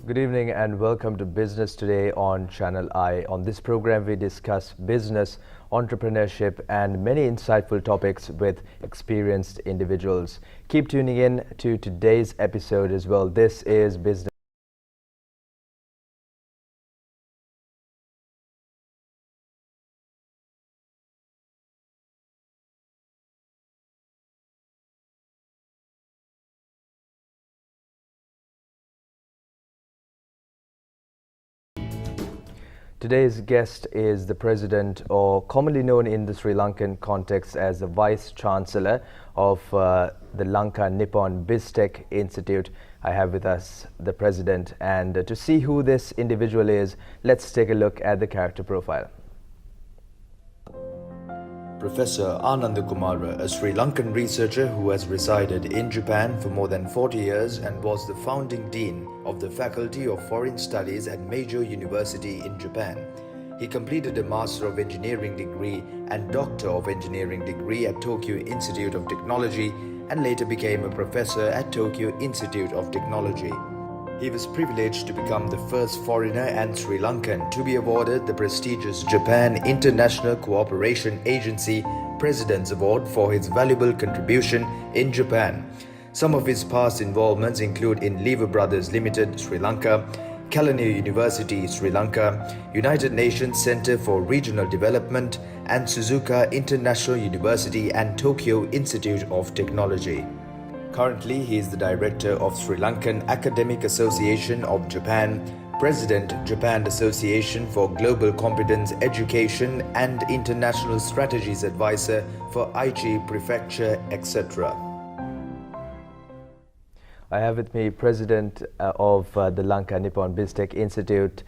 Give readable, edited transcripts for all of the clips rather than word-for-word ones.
Good evening and welcome to Business Today on Channel I. On this program, we discuss business, entrepreneurship, and many insightful topics with experienced individuals. Keep tuning in to today's episode as well. This is Business. Today's guest is the president, or commonly known in the Sri Lankan context as the Vice Chancellor of the Lanka Nippon BizTech Institute. I have with us the president, and to see who this individual is, let's take a look at the character profile. Professor Ananda Kumara, a Sri Lankan researcher who has resided in Japan for more than 40 years and was the founding dean of the Faculty of Foreign Studies at major university in Japan. He completed a Master of Engineering degree and Doctor of Engineering degree at Tokyo Institute of Technology and later became a professor at Tokyo Institute of Technology. He was privileged to become the first foreigner and Sri Lankan to be awarded the prestigious Japan International Cooperation Agency President's Award for his valuable contribution in Japan. Some of his past involvements include in Lever Brothers Limited, Sri Lanka, Kelaniya University, Sri Lanka, United Nations Center for Regional Development, and Suzuka International University and Tokyo Institute of Technology. Currently, he is the director of Sri Lankan Academic Association of Japan, President, Japan Association for Global Competence Education, and International Strategies Advisor for Aichi Prefecture, etc. I have with me President of the Lanka Nippon BizTech Institute,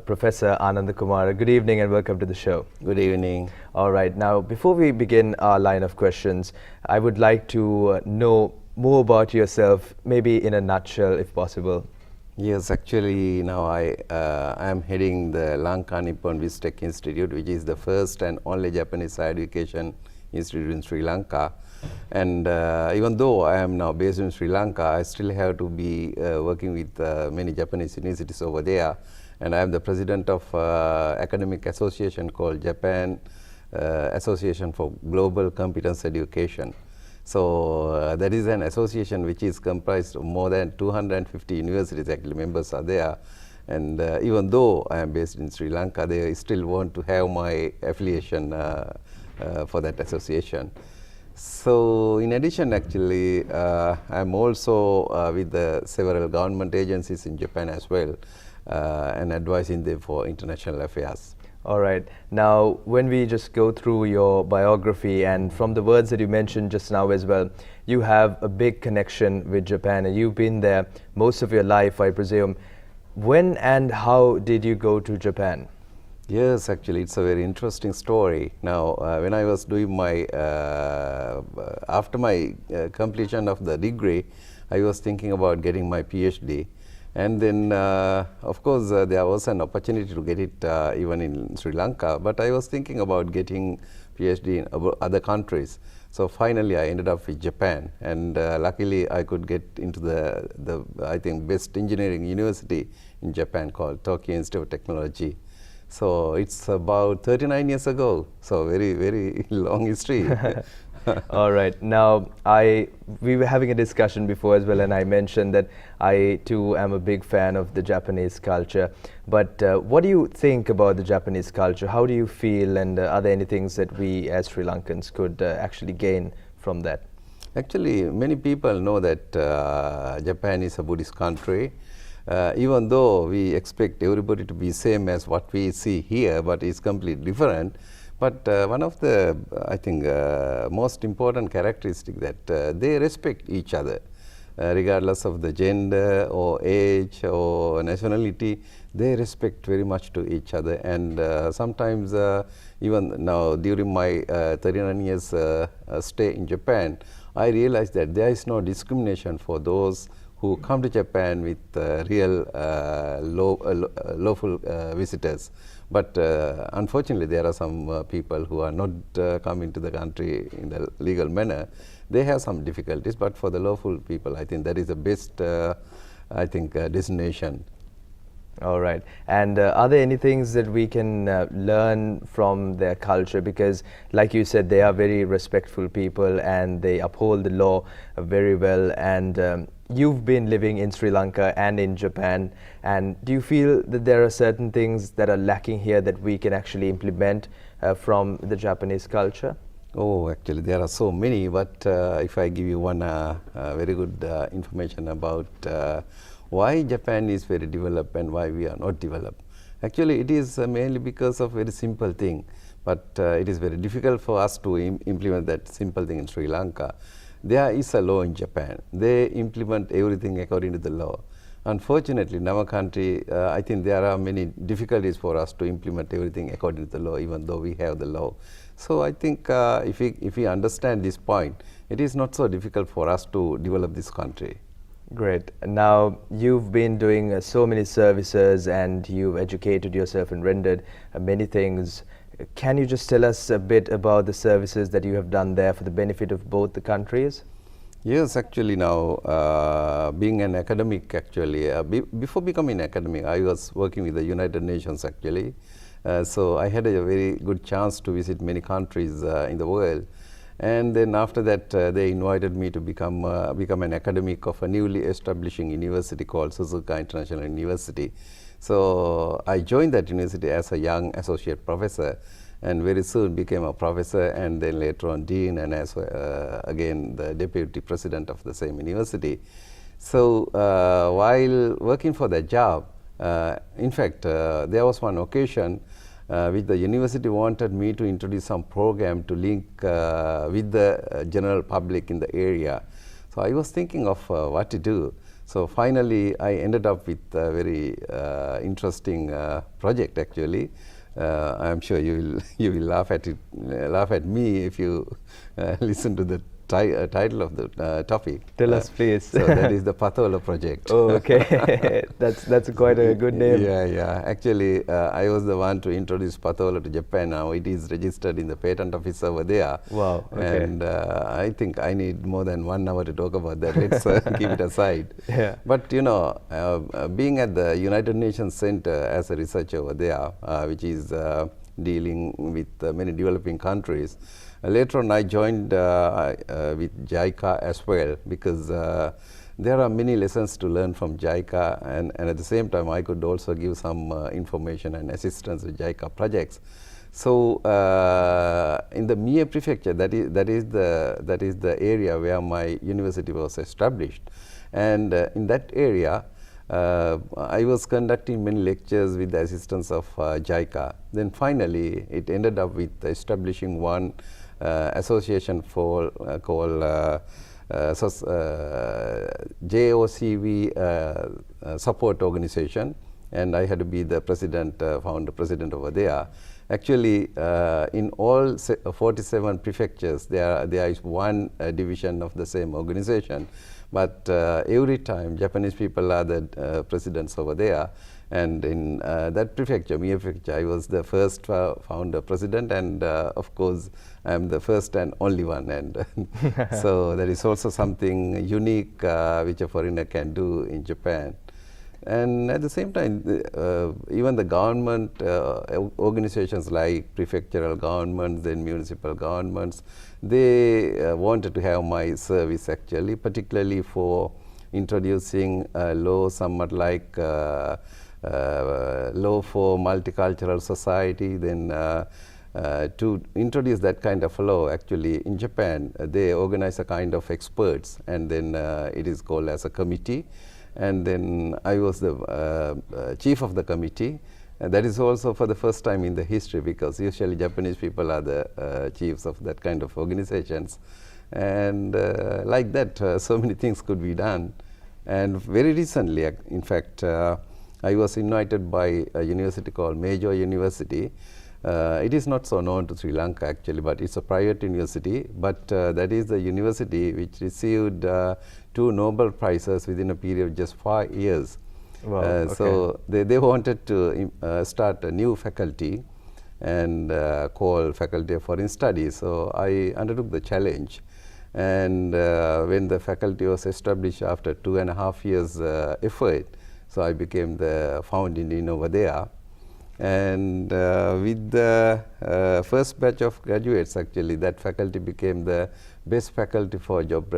Professor Ananda Kumara. Good evening and welcome to the show. Good evening. All right, now before we begin our line of questions, I would like to know more about yourself, maybe in a nutshell if possible. Yes, actually now I am heading the Lanka Nippon BizTech Institute, which is the first and only Japanese higher education institute in Sri Lanka. And even though I am now based in Sri Lanka, I still have to be working with many Japanese universities over there. And I am the president of academic association called Japan Association for Global Competence Education. So that is an association which is comprised of more than 250 universities, actually members are there. And even though I am based in Sri Lanka, they still want to have my affiliation for that association. So in addition, actually, I am also with several government agencies in Japan as well and advising them for international affairs. All right. Now, when we just go through your biography and from the words that you mentioned just now as well, you have a big connection with Japan and you've been there most of your life, I presume. When and how did you go to Japan? Yes, actually, it's a very interesting story. Now, when I was doing my, after my completion of the degree, I was thinking about getting my PhD. And then, of course, there was an opportunity to get it even in Sri Lanka, but I was thinking about getting PhD in other countries. So finally, I ended up with Japan, and luckily, I could get into the I think best engineering university in Japan called Tokyo Institute of Technology. So it's about 39 years ago. So very, very long history. All right. Now, we were having a discussion before as well, and I mentioned that I too am a big fan of the Japanese culture. But what do you think about the Japanese culture? How do you feel, and are there any things that we as Sri Lankans could actually gain from that? Actually, many people know that Japan is a Buddhist country. Even though we expect everybody to be same as what we see here, but it's completely different. But one of the, I think, most important characteristic that they respect each other, regardless of the gender or age or nationality, they respect very much to each other. And sometimes, even now during my 39 years stay in Japan, I realized that there is no discrimination for those who come to Japan with real lawful visitors. But unfortunately, there are some people who are not coming to the country in the legal manner. They have some difficulties, but for the lawful people, I think that is the best, destination. All right. And are there any things that we can learn from their culture? Because, like you said, they are very respectful people and they uphold the law very well. And you've been living in Sri Lanka and in Japan. And do you feel that there are certain things that are lacking here that we can actually implement from the Japanese culture? Oh, actually, there are so many. But if I give you one very good information about why Japan is very developed and why we are not developed. Actually, it is mainly because of very simple thing, but it is very difficult for us to implement that simple thing in Sri Lanka. There is a law in Japan. They implement everything according to the law. Unfortunately, in our country, I think there are many difficulties for us to implement everything according to the law, even though we have the law. So I think if we understand this point, it is not so difficult for us to develop this country. Great. Now, you've been doing so many services and you've educated yourself and rendered many things. Can you just tell us a bit about the services that you have done there for the benefit of both the countries? Yes, actually now, being an academic actually, before becoming an academic, I was working with the United Nations actually. So I had a very good chance to visit many countries in the world. And then after that, they invited me to become an academic of a newly establishing university called Suzuka International University. So I joined that university as a young associate professor, and very soon became a professor, and then later on dean, and as again the deputy president of the same university. So while working for that job, in fact, there was one occasion which the university wanted me to introduce some program to link with the general public in the area. So I was thinking of what to do. So finally, I ended up with a very interesting project actually. I'm sure you will laugh at me if you listen to the title of the topic. Tell us, please. So that is the Pathola project. Oh, okay. that's quite a good name. Yeah. Actually, I was the one to introduce Pathola to Japan. Now it is registered in the patent office over there. Wow. Okay. And I think I need more than 1 hour to talk about that. Let's keep it aside. Yeah. But you know, being at the United Nations Center as a researcher over there, which is dealing with many developing countries. Later on, I joined with JICA as well, because there are many lessons to learn from JICA, and at the same time, I could also give some information and assistance with JICA projects. So in the Mie prefecture, that is the area where my university was established, and in that area, I was conducting many lectures with the assistance of JICA. Then finally, it ended up with establishing one association called JOCV support organization, and I had to be the president, founder president over there. Actually, in all 47 prefectures, there is one division of the same organization. But every time Japanese people are the presidents over there, and in that prefecture, Mie prefecture, I was the first founder president, and of course I am the first and only one, and so there is also something unique which a foreigner can do in Japan. And at the same time, even the government organizations like prefectural governments and municipal governments, they wanted to have my service actually, particularly for introducing a law somewhat like law for multicultural society. Then to introduce that kind of law, actually in Japan, they organize a kind of experts, and then it is called as a committee. And then I was the chief of the committee. And that is also for the first time in the history, because usually Japanese people are the chiefs of that kind of organizations. And like that, so many things could be done. And very recently, in fact, I was invited by a university called Major University. It is not so known to Sri Lanka actually, but it's a private university. But that is the university which received 2 Nobel Prizes within a period of just 5 years. Wow, okay. So they wanted to start a new faculty and call Faculty of Foreign Studies. So I undertook the challenge. And when the faculty was established after 2.5 years effort, So I became the founding dean over there. And with the first batch of graduates, actually, that faculty became the best faculty for job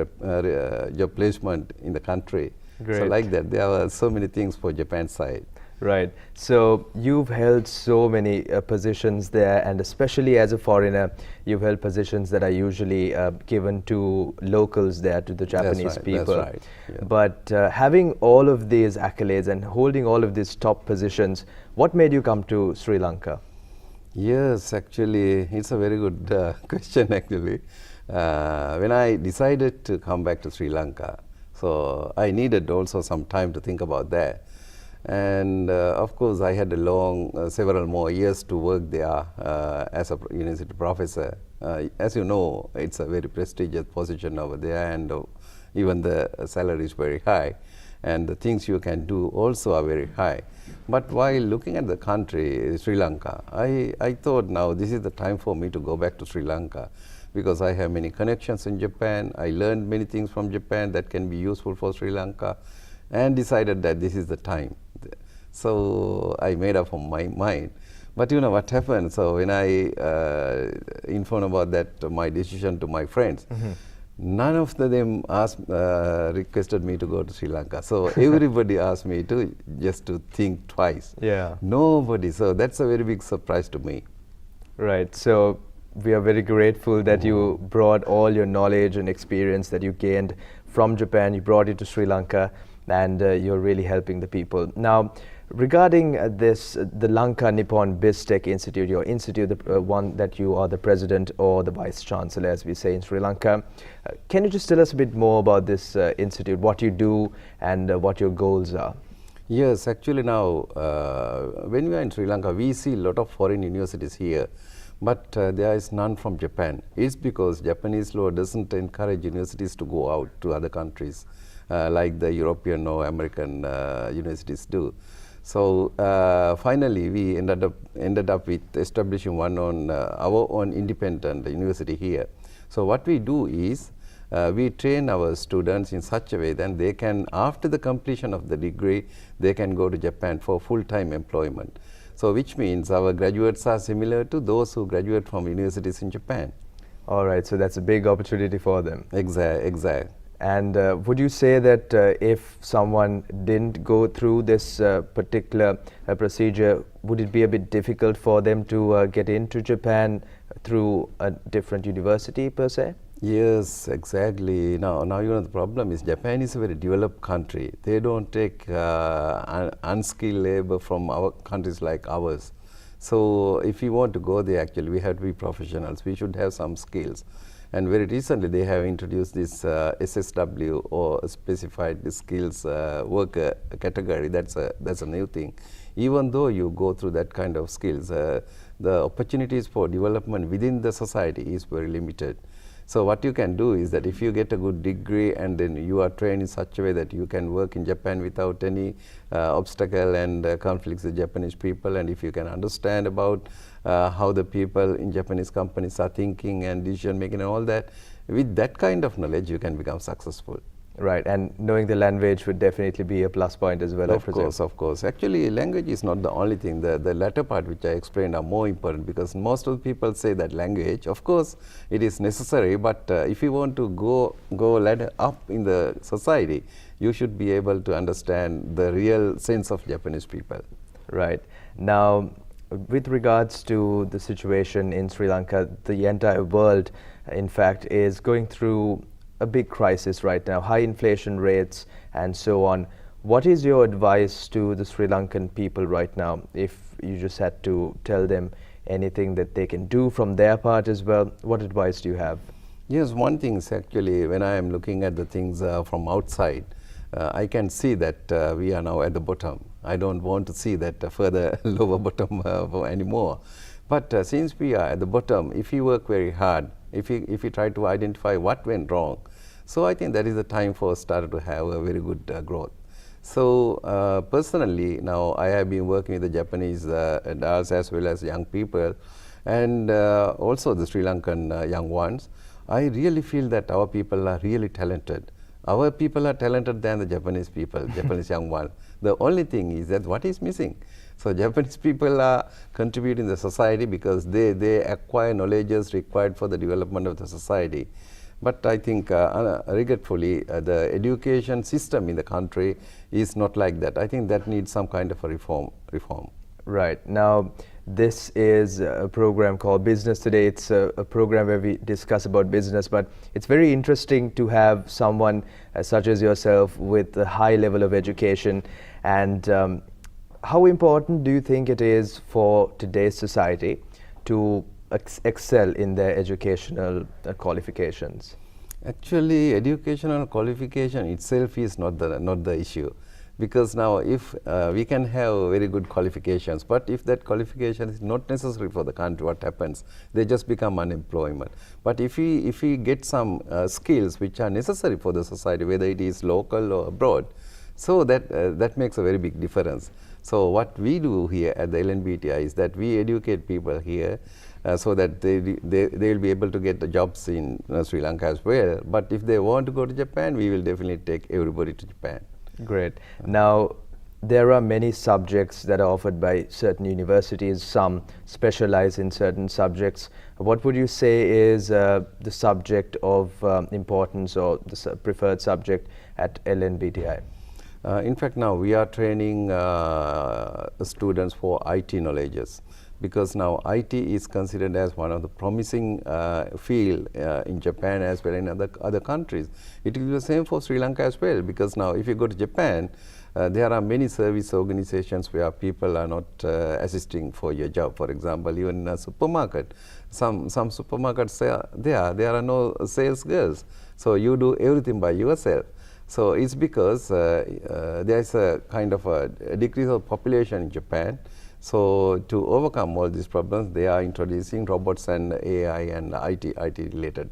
placement in the country. Great. So like that, there were so many things for Japan side. Right. So you've held so many positions there, and especially as a foreigner, you've held positions that are usually given to locals there, to the Japanese people. That's right. Yeah. But having all of these accolades and holding all of these top positions, what made you come to Sri Lanka? Yes, actually, it's a very good question, actually. When I decided to come back to Sri Lanka, so I needed also some time to think about that. And of course, I had a long, several more years to work there as a university professor. As you know, it's a very prestigious position over there, and even the salary is very high, and the things you can do also are very high. But while looking at the country, Sri Lanka, I thought now this is the time for me to go back to Sri Lanka, because I have many connections in Japan. I learned many things from Japan that can be useful for Sri Lanka, and decided that this is the time. So I made up my mind. But you know what happened? So when I informed about that my decision to my friends, none of them requested me to go to Sri Lanka. So everybody asked me to just to think twice. Yeah. Nobody. So that's a very big surprise to me. Right. So we are very grateful that you brought all your knowledge and experience that you gained from Japan, you brought it to Sri Lanka, and you're really helping the people. Now, regarding the Lanka Nippon BizTech Institute, your institute, the one that you are the president or the vice chancellor, as we say in Sri Lanka, can you just tell us a bit more about this institute, what you do and what your goals are? Yes, actually now, when we are in Sri Lanka, we see a lot of foreign universities here, but there is none from Japan. It's because Japanese law doesn't encourage universities to go out to other countries like the European or American universities do. So finally, we ended up with establishing one on our own independent university here. So what we do is we train our students in such a way that they can, after the completion of the degree, they can go to Japan for full-time employment. So which means our graduates are similar to those who graduate from universities in Japan. All right, so that's a big opportunity for them. Exactly. And would you say that if someone didn't go through this particular procedure, would it be a bit difficult for them to get into Japan through a different university per se? Yes, exactly. Now you know the problem is Japan is a very developed country. They don't take unskilled labor from our countries like ours. So if we want to go there, actually we have to be professionals. We should have some skills. And very recently they have introduced this SSW or specified skills worker category. That's a new thing. Even though you go through that kind of skills, the opportunities for development within the society is very limited. So what you can do is that if you get a good degree and then you are trained in such a way that you can work in Japan without any obstacle and conflicts with Japanese people, and if you can understand about how the people in Japanese companies are thinking and decision making and all that, with that kind of knowledge you can become successful. Right, and knowing the language would definitely be a plus point as well, I presume. Of course. Actually, language is not the only thing. The latter part which I explained are more important, because most of the people say that language, of course, it is necessary, but if you want to go ladder up in the society, you should be able to understand the real sense of Japanese people. Right. Now, with regards to the situation in Sri Lanka, the entire world, in fact, is going through a big crisis right now, high inflation rates and so on. What is your advice to the Sri Lankan people right now, if you just had to tell them anything that they can do from their part as well? What advice do you have? Yes, one thing is actually when I am looking at the things from outside, I can see that we are now at the bottom. I don't want to see that further lower bottom anymore. But since we are at the bottom, if you work very hard, if you try to identify what went wrong, so I think that is the time for started to have a very good growth. So personally, now I have been working with the Japanese adults as well as young people, and also the Sri Lankan young ones. I really feel that our people are really talented. Our people are talented than the Japanese people, Japanese young one. The only thing is that what is missing. So Japanese people are contributing the society because they acquire knowledges required for the development of the society. But I think regretfully the education system in the country is not like that. I think that needs some kind of a reform. Right. Now, this is a program called Business Today. It's a program where we discuss about business, but it's very interesting to have someone such as yourself with a high level of education. And how important do you think it is for today's society to excel in their educational qualifications? Actually, educational qualification itself is not the issue, because now if we can have very good qualifications, but if that qualification is not necessary for the country, what happens? They just become unemployment. But if we get some skills which are necessary for the society, whether it is local or abroad, so that makes a very big difference. So what we do here at the LNBTI is that we educate people here so that they will be able to get the jobs in Sri Lanka as well. But if they want to go to Japan, we will definitely take everybody to Japan. Great. Now, there are many subjects that are offered by certain universities. Some specialize in certain subjects. What would you say is the subject of importance or the preferred subject at LNBTI? In fact, now we are training students for IT knowledges, because now IT is considered as one of the promising field in Japan as well in other countries. It is the same for Sri Lanka as well, because now if you go to Japan, there are many service organizations where people are not assisting for your job. For example, even in a supermarket, some supermarkets there are no sales girls, so you do everything by yourself. So it's because there is a kind of a decrease of population in Japan. So to overcome all these problems, they are introducing robots and AI and IT related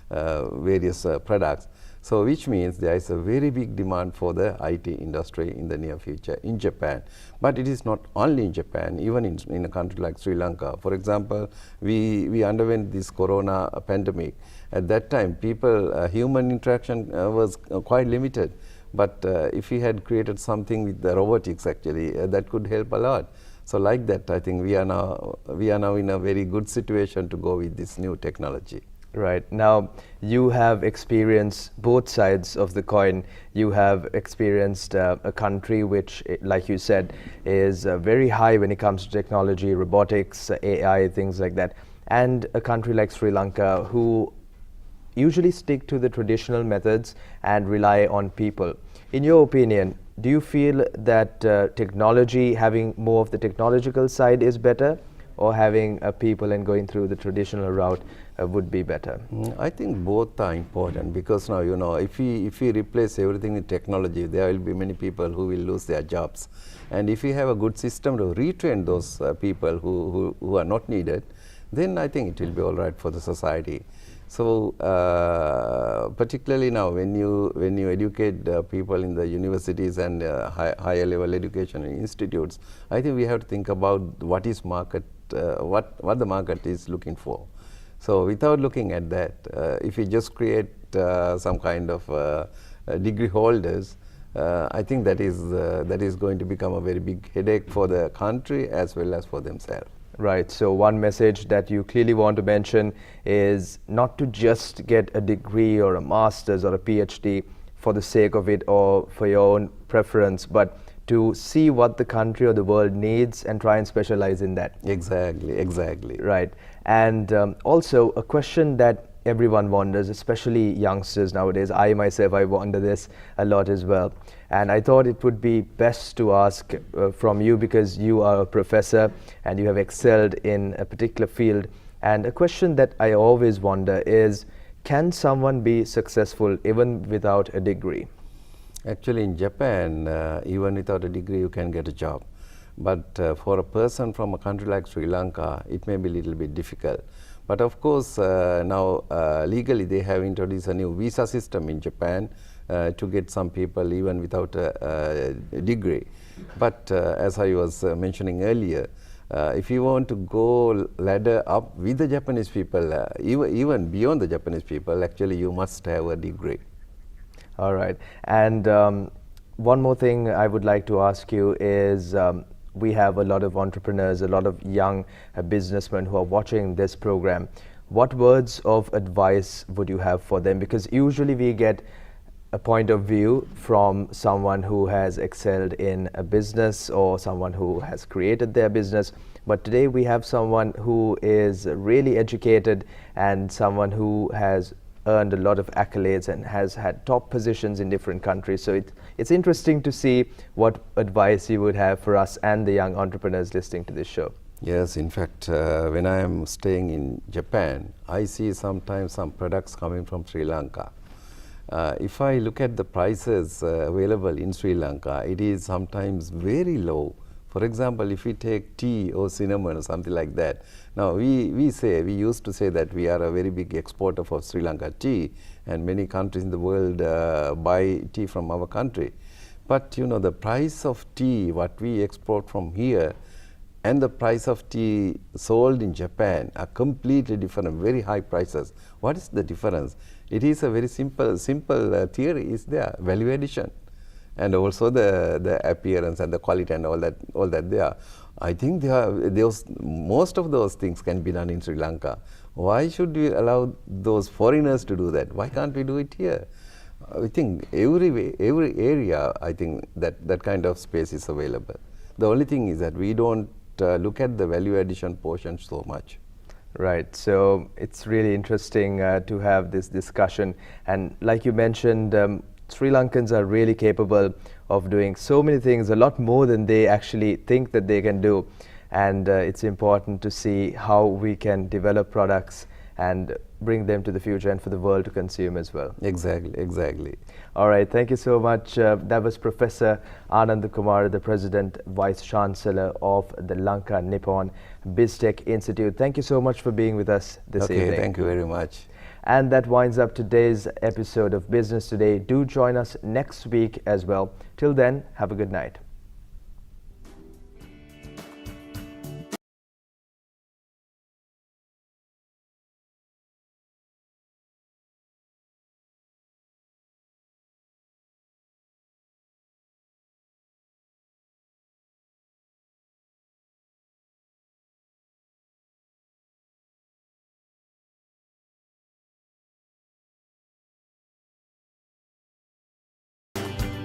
various products. So which means there is a very big demand for the IT industry in the near future in Japan. But it is not only in Japan, even in a country like Sri Lanka. For example, we underwent this corona pandemic. At that time, human interaction was quite limited. But if we had created something with the robotics, actually, that could help a lot. So like that, I think we are now in a very good situation to go with this new technology. Right. Now, you have experienced both sides of the coin. You have experienced a country which, like you said, is very high when it comes to technology, robotics, AI, things like that, and a country like Sri Lanka who usually stick to the traditional methods and rely on people. In your opinion, do you feel that technology, having more of the technological side is better, or having people and going through the traditional route would be better? I think both are important, because now, you know, if we replace everything with technology, there will be many people who will lose their jobs. And if we have a good system to retrain those people who are not needed, then I think it will be all right for the society. So particularly now, when you educate people in the universities and higher level education institutes, I think we have to think about what is market, what the market is looking for. So without looking at that, if we just create some kind of degree holders, I think that is going to become a very big headache for the country as well as for themselves. Right. So one message that you clearly want to mention is not to just get a degree or a master's or a PhD for the sake of it or for your own preference, but to see what the country or the world needs and try and specialize in that. Exactly. Right. And also a question that everyone wonders, especially youngsters nowadays. I myself, I wonder this a lot as well. And I thought it would be best to ask from you, because you are a professor and you have excelled in a particular field. And a question that I always wonder is, can someone be successful even without a degree? Actually, in Japan, even without a degree, you can get a job. But for a person from a country like Sri Lanka, it may be a little bit difficult. But of course, now legally they have introduced a new visa system in Japan to get some people even without a degree. But as I was mentioning earlier, if you want to go ladder up with the Japanese people, even beyond the Japanese people, actually you must have a degree. All right. And one more thing I would like to ask you is we have a lot of entrepreneurs, a lot of young businessmen who are watching this program. What words of advice would you have for them? Because usually we get a point of view from someone who has excelled in a business or someone who has created their business. But today we have someone who is really educated and someone who has earned a lot of accolades and has had top positions in different countries. So it's interesting to see what advice you would have for us and the young entrepreneurs listening to this show. Yes, in fact, when I am staying in Japan, I see sometimes some products coming from Sri Lanka. If I look at the prices available in Sri Lanka, it is sometimes very low. For example, if we take tea or cinnamon or something like that. Now, we used to say that we are a very big exporter for Sri Lanka tea, and many countries in the world buy tea from our country. But you know, the price of tea, what we export from here, and the price of tea sold in Japan are completely different, very high prices. What is the difference? It is a very simple theory is there, value addition. And also the appearance and the quality and all that there. I think most of those things can be done in Sri Lanka. Why should we allow those foreigners to do that? Why can't we do it here? I think every area, I think that kind of space is available. The only thing is that we don't look at the value addition portion so much. Right, so it's really interesting to have this discussion. And like you mentioned, Sri Lankans are really capable of doing so many things, a lot more than they actually think that they can do. And it's important to see how we can develop products and bring them to the future and for the world to consume as well. Exactly. All right, thank you so much. That was Professor Ananda Kumara, the President, Vice Chancellor of the Lanka Nippon BizTech Institute. Thank you so much for being with us this evening. Okay, thank you very much. And that winds up today's episode of Business Today. Do join us next week as well. Till then, have a good night.